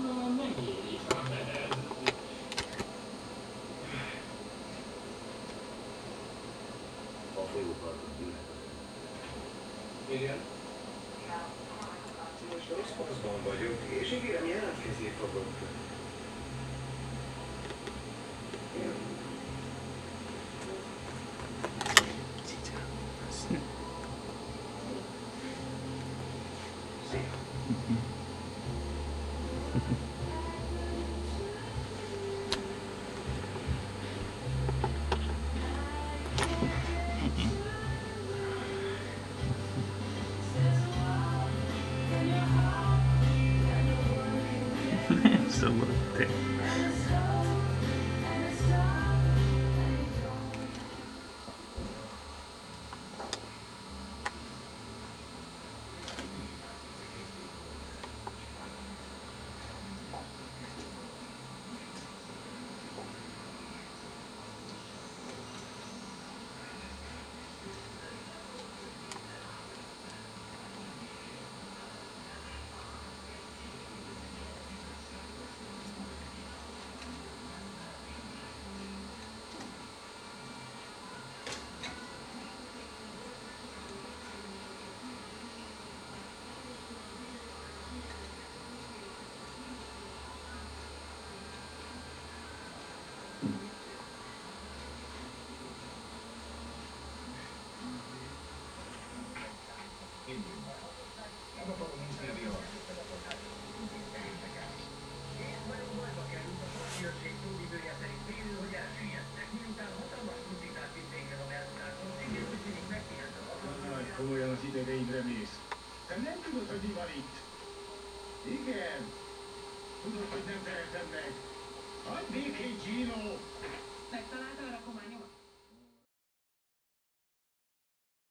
A folyóparton gyűlnek. Igen. Most rossz paszban vagyok, és ígérem, jelentkezni fogok. Szólott. Komolyan az idegeidre mész. Te nem tudod, hogy mi van itt? Igen. Tudod, hogy nem tehetem meg. Hagyd békét, Gino! Megtalálod?